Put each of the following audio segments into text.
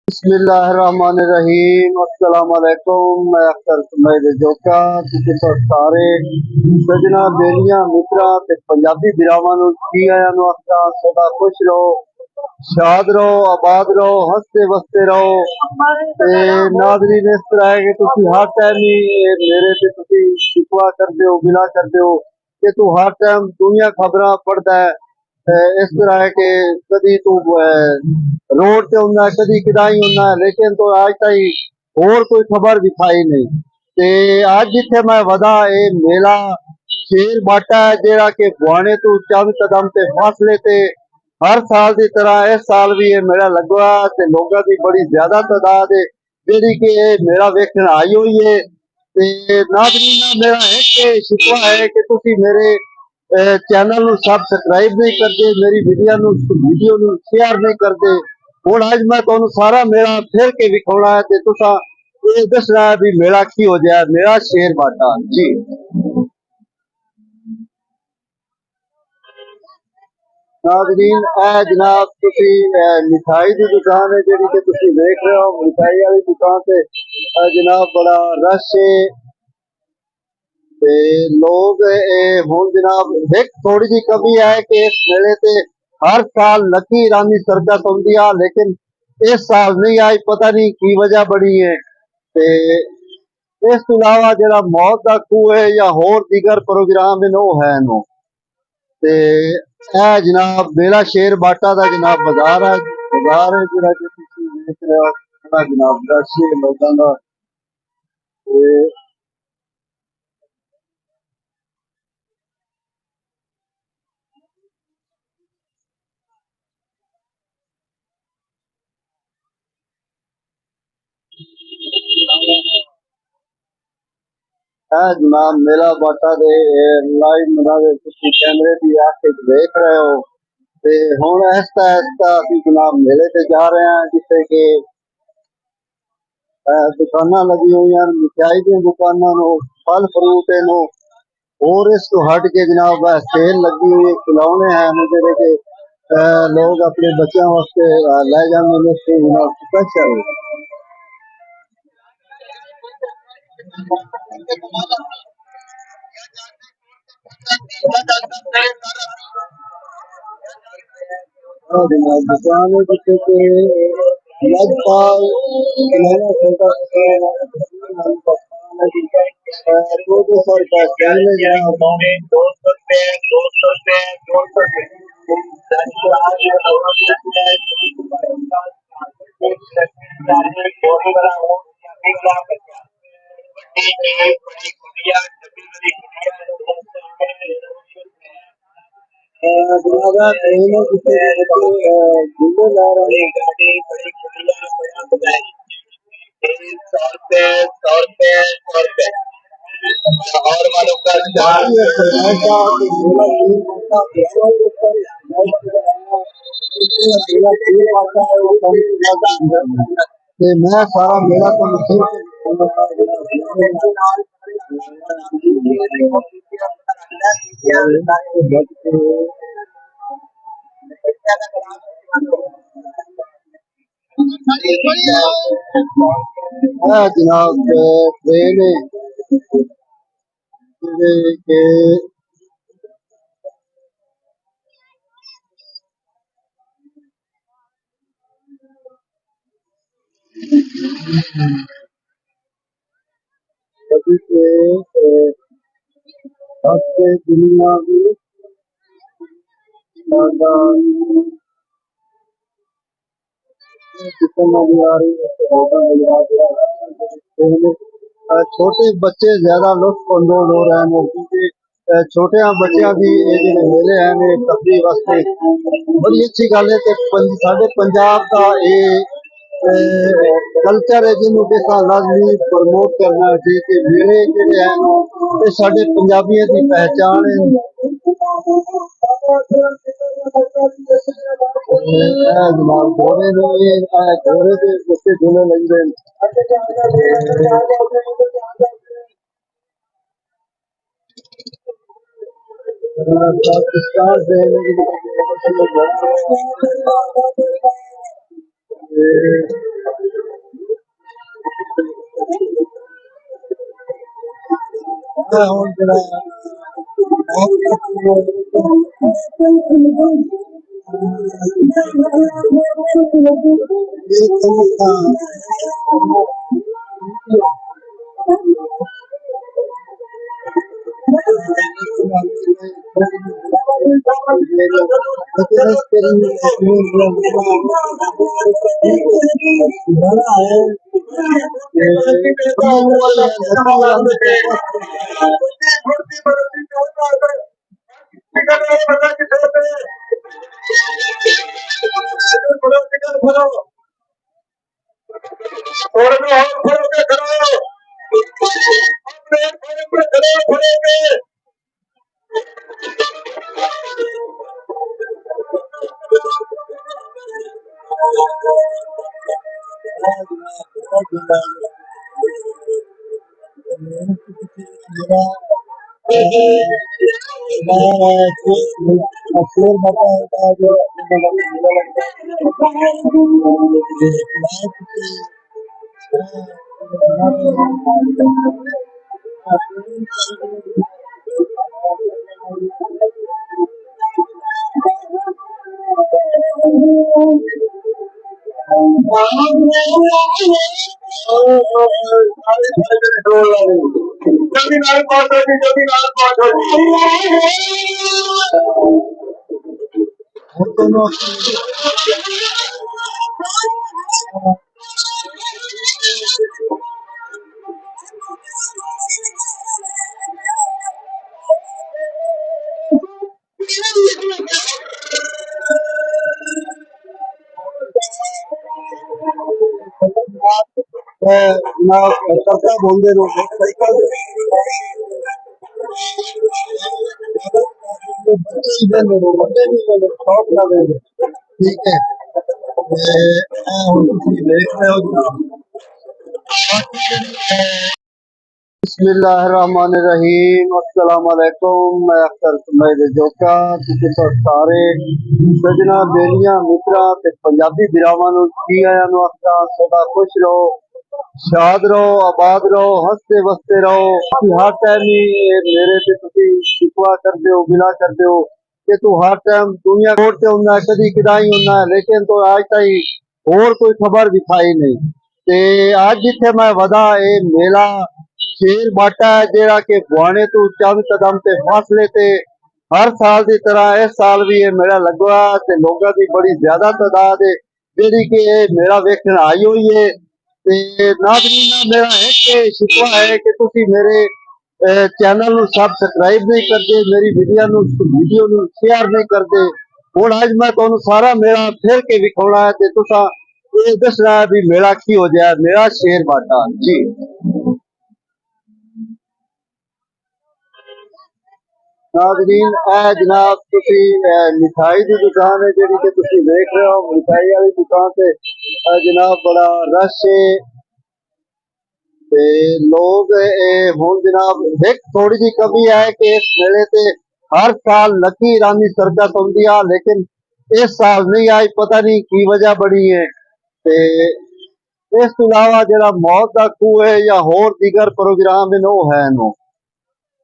बिस्मिल्लाहिर्रहमानिर्रहीम। अस्सलाम वालेकुम। मैं अख्तर सुमैद जोका तुसीं सारे सजना बेलियां मित्रा ते पंजाबी बिरावां नूं जी आयां नूं आखदा सदा खुश रहो, शाद रहो, आबाद रहो, हंसते वसते रहो। ते नाज़रीन इस तरह है कि तुसीं हर टाइम ही मेरे ते तुसीं शिकवा करदे हो, गिला करदे हो कि तू हर टाइम दुनिया खबरां पढ़दा है। इस तरह है कि कदी तू रोड ते हुंदा है, कदी किदाई हुंदा है, लेकिन तो आज ताईं होर कोई खबर दिखाई नहीं। ते अज जिथे मैं वधा ये मेला शेर बाटा है जेड़ा कि गुआने तो चंद कदम ते फासले ते हर साल की तरह इस साल भी ये मेला लगा ते लोगों की बड़ी ज्यादा तादाद है जेड़ी कि ये मेला वेखण आई हुई है। ते नाज़रीन मेरा एक शिकवा है कि तुसी मेरे चैनल नूं सबसक्राइब नहीं करते, मेरी वीडियो नूं शेयर नहीं करते। हुण अज मैं तुहानूं सारा मेला फिर के विखाउणा है ते तुसां ये दसना है भी मेला की हो जाए। मेरा शेर बाटा जी। नाज़रीन ए जनाब तुसी मिठाई की दुकान है जिहड़ी कि तुसी देख रहे हो, मिठाई वाली दुकान से जनाब बड़ा रश है ते लोग हुण जनाब एक थोड़ी जी कमी है कि इस मेले ते हर साल लकी रानी सर्कस होंदी है, लेकिन इस साल नहीं आई, पता नहीं की वजह बनी है। ते इस तो अलावा जरा मौत का खूह है या होर दीगर प्रोग्राम है वो है नो। ते जनाब मेला शेर बाटा का जनाब बाजार है, बाजार है जरा कि तुसीं देख रहे हो बड़ा जनाब रश है लोगों का। जनाब मेला बाटा दे लाइव मुनाज़िर तुसीं कैमरे की आंख देख रहे हो। ते हुण आहिस्ता आहिस्ता असीं जनाब मेले ते जा रहे हैं जिथे कि दुकानां लगी हुई हैं, मिठाई दी दुकानां नो, फल फ्रूट नो, और इस तो हट के जनाब सेल लगी हुई है, खिलौने हैं जेह्ड़े कि लोग अपने बच्चों वास्ते लै जांदे ने ते जनाब स्पेशल। जनाब दुकान है जिथे कि लगभग खिलौना छोटा 200 रुपए सेल है जनाब। जनाब ट्रेन है जिथे कि बच्चे झूले लै रहे हैं। मैं सारा मेला जनाब ट्रेन है कि कभी से हफ्ते दुनिया की कितने नजर आ रही है। छोटे बच्चे ज्यादा लुत्फ अंदोज हो रहे हैं क्योंकि छोटे बच्चों की मेले हैं तफरी वास्ते बड़ी अच्छी गल है कि साढ़े पंजाब का ये कल्चर है जिन्होंने किसा लाजमी प्रमोट करना चाहिए कि मेले जेडे हैं ये साढ़े पंजाबियों की पहचान है। जनाब घोड़े घोड़े के बच्चे झूले लगते हैं। पाकिस्तान से ना करता बोलते ठीक है देख रहे हो बिस्मिल्लाहिर्रहमानिर्रहीम अस्सलाम वालेकुम मैं अख्तर सुमैद जोका ਤੁਸੀਂ ਸਾਰੇ ਸਜਣਾ ਬੇਲੀਆਂ ਮਿੱਤਰਾਂ ਤੇ ਪੰਜਾਬੀ ਵੀਰਾਵਾਂ ਨੂੰ ਕੀ ਆਇਆਂ ਨੂੰ ਆਖਾਂ ਸਦਾ ਖੁਸ਼ ਰਹੋ ਸ਼ਾਦ ਰਹੋ ਆਬਾਦ ਰਹੋ ਹੱਸਦੇ ਵਸਦੇ ਰਹੋ ਹਰ ਟਾਈਮ ਹੀ ਮੇਰੇ ਤੇ ਤੁਸੀਂ ਸ਼ਿਕਵਾ ਕਰਦੇ ਹੋ ਗਿਲਾ ਕਰਦੇ ਹੋ ਕਿ ਤੂੰ ਹਰ ਟਾਈਮ ਦੁਨੀਆ ਕੋਲ ਤੇ ਹੁੰਦਾ ਕਦੀ ਕਿਦਾਈ ਹੁੰਦਾ ਲੇਕਿਨ ਤੂੰ ਅੱਜ ਤਾਈਂ ਹੋਰ ਕੋਈ ਖਬਰ ਦਿਖਾਈ ਨਹੀਂ ਤੇ ਅੱਜ ਜਿੱਥੇ ਮੈਂ ਵਦਾ ਇਹ ਮੇਲਾ शेर बाटा है जेड़ा के गुआने तो चंद कदम ते फासले ते हर साल की तरह इस साल भी ये मेला लगवा ते लोगों की बड़ी ज्यादा तादाद है जेड़ी कि ये मेला वेखण आई हुई है ते नाज़रीन मेरा एक शिकवा है कि तुसी मेरे चैनल नु सब्सक्राइब नहीं करते मेरी वीडियो नु शेयर नहीं करते हुण अज मैं तुहानू सारा मेला फिर के विखाउणा है ते तुसा ये दसना है भी मेला की हो जाए मेरा शेर बाटा जी नाज़रीन जनाब तुसी मिठाई की दुकान है जी तुसी देख रहे हो मिठाई वाली दुकान से जनाब बड़ा रश है ते लोग हुण जनाब एक थोड़ी जी कमी है कि इस मेले ते हर साल लकी रानी सर्कस होंदी है लेकिन इस साल नहीं आई पता नहीं की वजह बनी है ते इस तो अलावा जरा मौत का खूह है या होर दीगर प्रोग्राम है वो है नो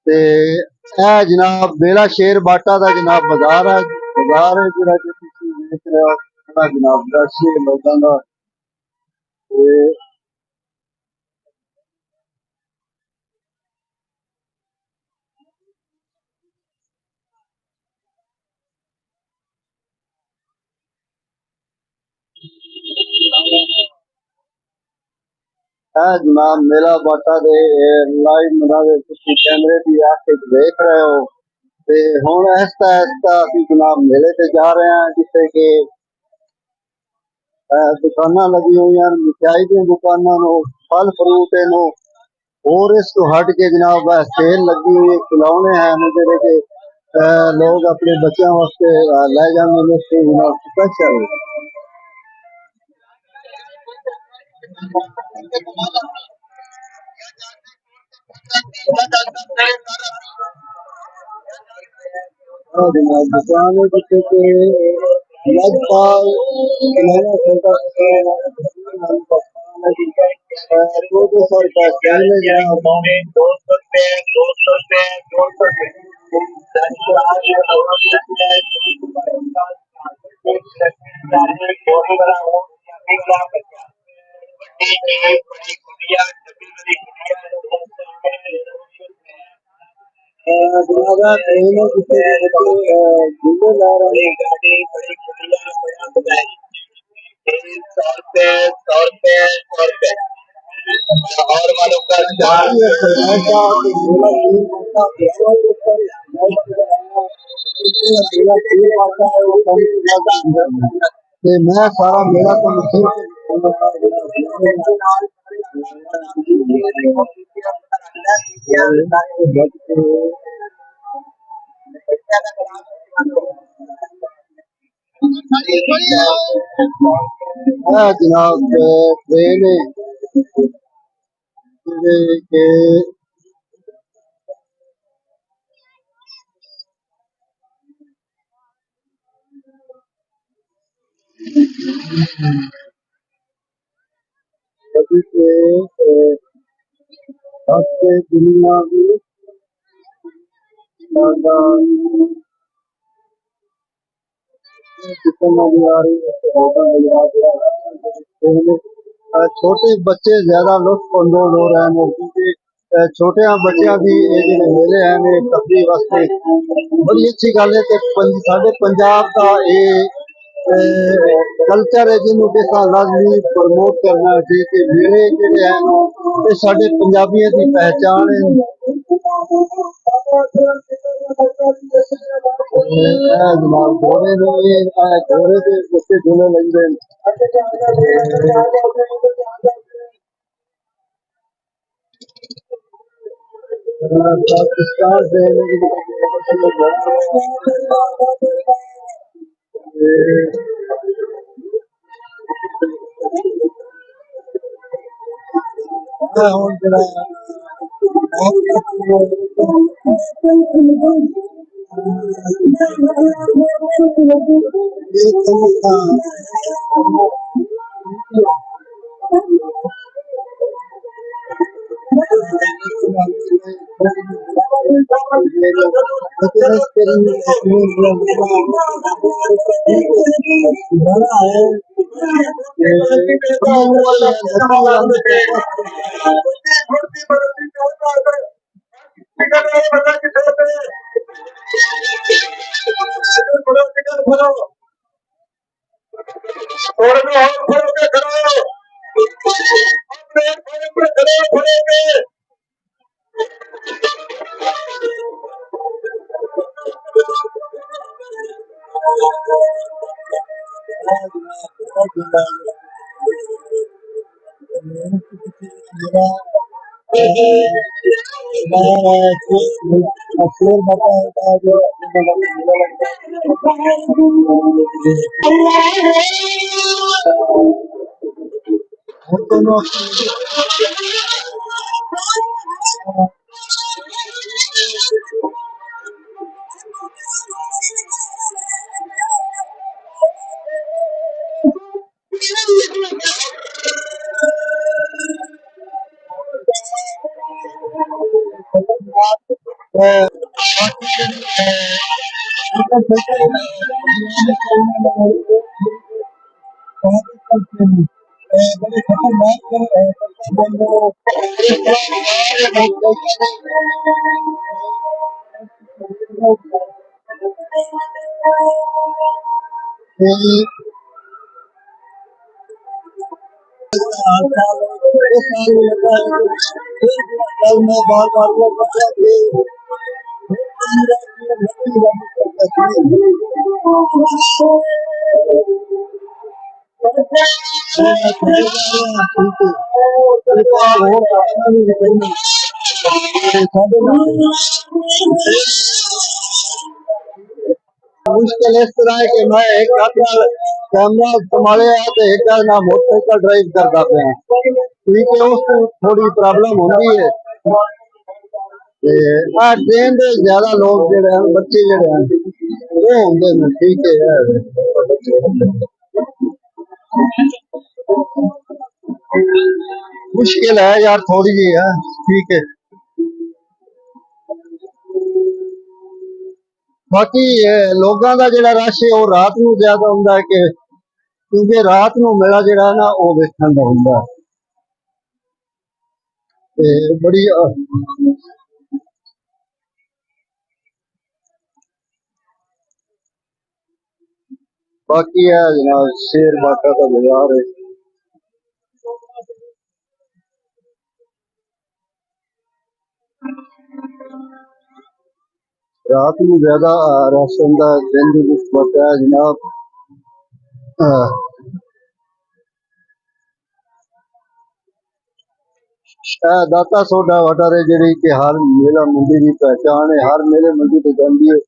ते जनाब मेला शेर बाटा का जनाब बाजार है जरा कि तुसी देख रहे हो बड़ा जनाब रश है लोगों का जनाब मेला बाटा दे लाइव मुनाज़िर तुसी कैमरे की आंख देख रहे हो ते हुण आहिस्ता आहिस्ता असीं जनाब मेले ते जा रहे हैं जिथे कि दुकाना लगी हुई हैं मिठाई दी दुकाना नो फल फ्रूट नो और इस तो हट के जनाब सेल लगी हुई है खिलौने हैं जेडे कि लोग अपने बच्चों वास्ते लै जांदे ने जनाब स्पेशल दुकान है जिससे कि लगभग किराना छोटा दो सौ रुपये पहले जनाब जनाब ट्रेनों जिससे झूले ला रहे हैं मैं सारा मेरा तो जनाब ट्रेन के कभी से हफ्ते दुनिया में कितना नजर आ रही है छोटे बच्चे ज्यादा लुत्फ अंदोज हो रहे हैं क्योंकि छोटे बच्चों की ये जो मेले हैं तफरी वास्ते बड़ी अच्छी गल है कि साढ़े पंजाब का ये कल्चर है जिन्होंने किसा लाजमी प्रमोट करना चाहिए कि मेले ਜਿਹੜੇ हैं ये साढ़े पंजाबियों की पहचान है जनाब घोड़े घोड़े के बच्चे झूले लगते हैं पाकिस्तान से बड़े मैं बार बार मुश्किल इस तरह है कि मैं एक कैमरा संभाले तो एक ना मोटरसाइकिल ड्राइव करता पे ठीक है उसको थोड़ी प्रॉब्लम होती है ट्रेन के ज्यादा लोग जेडे हैं बच्चे जेडे हैं वो होंगे ने ठीक है मुश्किल है यार थोड़ी जी है ठीक है बाकी लोगों का जेड़ा रश है वो रात ਨੂੰ ज्यादा ਹੁੰਦਾ है कि क्योंकि रात ਨੂੰ मेला जेड़ा है ना वो वेखण ਦਾ ਹੁੰਦਾ ਤੇ बड़ी बाकी है जनाब शेर बाटा का बाजार है रात में ज्यादा रश होंदा है दिन दी निस्बत है जनाब दाता सोडा वटारे जेड़ी कि हर मेला मंडी की पहचान है हर मेले मंडी तो जाती है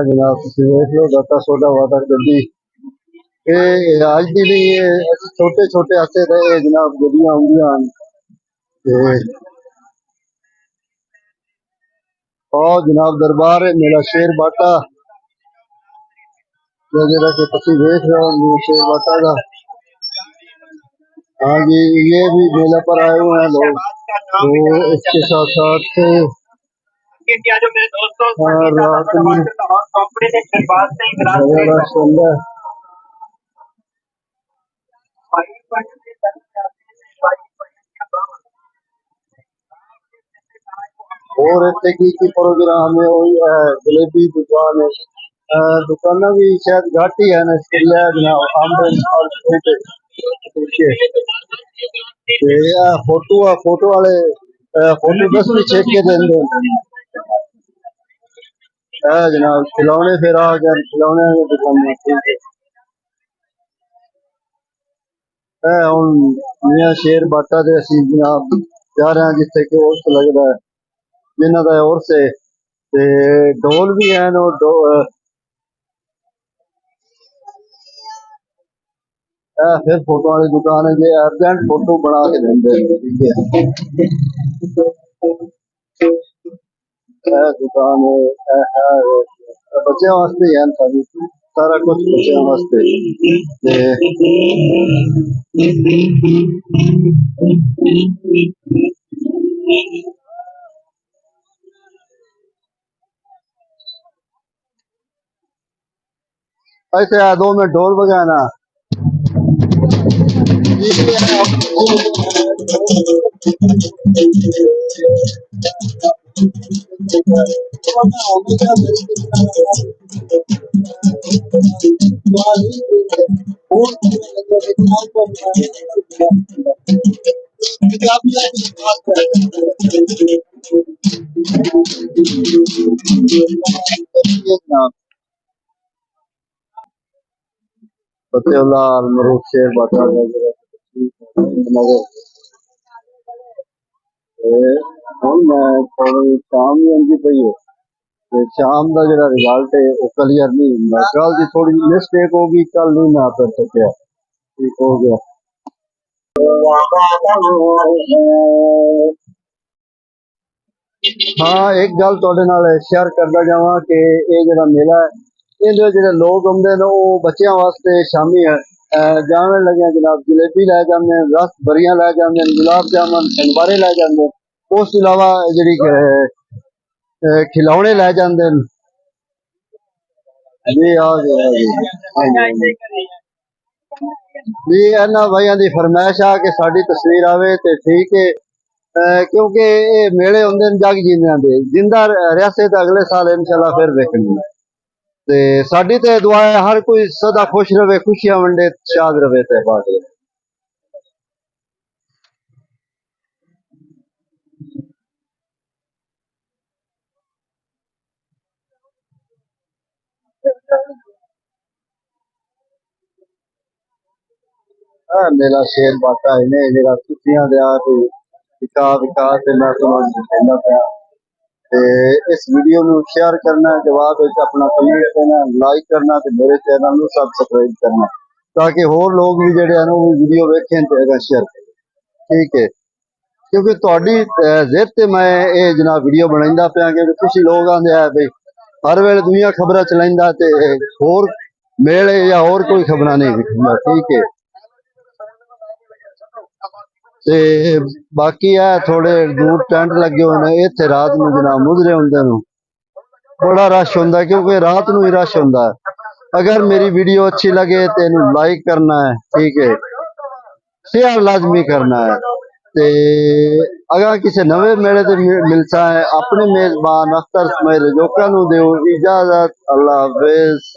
जनाब तुम देख लो दाता सोडा वाटर गड्डी आज की नहीं है छोटे छोटे आते रहे जनाब गड्डियां आउंदियां और जनाब दरबार है मेरा शेर बाटा जरा कि तुम देख रहे हो शेर बाटा का हाँ जी ये भी मेला पर आए हुए हैं लोग तो इसके साथ साथ रात में रश होंदा है और इतने की प्रोग्राम है वही जलेबी दुकान है दुकाना भी शायद घट ही है ना इसके लिए जनाब आमदन फोटो वाले फोटो 10 भी छेक के देंगे जनाब खिलौने फिर आ गए खिलौने की दुकान ठीक है हम मियां शेर बाटा दे असी जनाब जा रहे हैं जिथे कि उर्स लगता है जिन्हों का उर्स है ते ढोल भी हैं और फिर फोटो वाली दुकान है जी अर्जेंट फोटो बना के देंगे ठीक है दुकान है बच्चों वास्ते ही है सारी सारा कुछ बच्चों वास्ते ऐसे 2 मिनट ढोल बजाना फतेहलाल मरूद शेर बाटा शाम भी आती पई है शाम का जो रिजल्ट है वो क्लियर नहीं होंगे कल की थोड़ी मिस्टेक होगी कल नहीं मैं कर सकिया ठीक हो गया हाँ एक गल तुहाडे नाल शेयर करदा जावां कि ये जेड़ा मेला है इहदे जेड़े लोग आउंदे ने वो बच्चों वास्ते शामी जाने लगे जनाब जलेबी लै जांदे रस बरियां लै जांदे गुलाब जामुन संबारे लै जांदे उस अलावा जेड़ी खिलौने लै जांदे जी आ गए जी इन्हां भाइयों की फरमाइश आ कि साडी तस्वीर आवे ते ठीक है क्योंकि ये मेले होंगे जग जींदियां दे जिंदा रैसे तो अगले साल इंशाल्लाह फिर वेखनी ते साडी ते दुआ है हर कोई सदा खुश रहे खुशियां वंडे शाद रहे ते बात मेरा शेर बाटा इन्हें जरा खुशियां दिया विका विका ते मैं तुहानू कहना पाया इस वीडियो में शेयर करना जवाब अपना कमेंट देना लाइक करना ते मेरे चैनल को सब्सक्राइब करना ਤਾਂ ਕਿ ਹੋਰ ਲੋਕ ਵੀ ਜਿਹੜੇ ਹਨ ਉਹ ਵੀਡੀਓ ਵੇਖਣ ਤੇ ਹੈਗਾ ਸ਼ੇਅਰ ਕरें। ठीक है, क्योंकि ਤੁਹਾਡੀ ਜ਼ਿਦ ਤੇ ਮੈਂ ਇਹ ਜਨਾਬ ਵੀਡੀਓ ਬਣਾਉਂਦਾ ਪਿਆ ਕਿ ਤੁਸੀਂ ਲੋਕ ਆਂਦੇ ਆ ਬਈ ਹਰ ਵੇਲੇ ਦੁਨੀਆ ਖਬਰਾਂ ਚਲਾਉਂਦਾ ਤੇ ਹੋਰ ਮੇਲੇ ਜਾਂ ਹੋਰ ਕੋਈ ਖਬਰਾਂ ਨਹੀਂ ਵਿਖਾਉਂਦਾ। ਠੀਕ ਹੈ, ਤੇ ਬਾਕੀ ਆ ਥੋੜੇ ਦੂਰ ਟੈਂਟ ਲੱਗੇ ਹੋਏ ਨੇ, ਇੱਥੇ ਰਾਤ ਨੂੰ ਜਨਾਬ ਮੁਜਰੇ ਹੁੰਦੇ ਨੇ, बड़ा रश होंदा है क्योंकि रात ਨੂੰ ਹੀ रश होंदा है। अगर मेरी वीडियो अच्छी लगे तो इन्हू लाइक करना है, ठीक है, शेयर लाजमी करना है। ते अगर किसी नवे मेले ते मिलसा है अपने मेजबान अख्तर इसमाइल जोका नू दिओ इजाजत। अल्लाह हाफिज।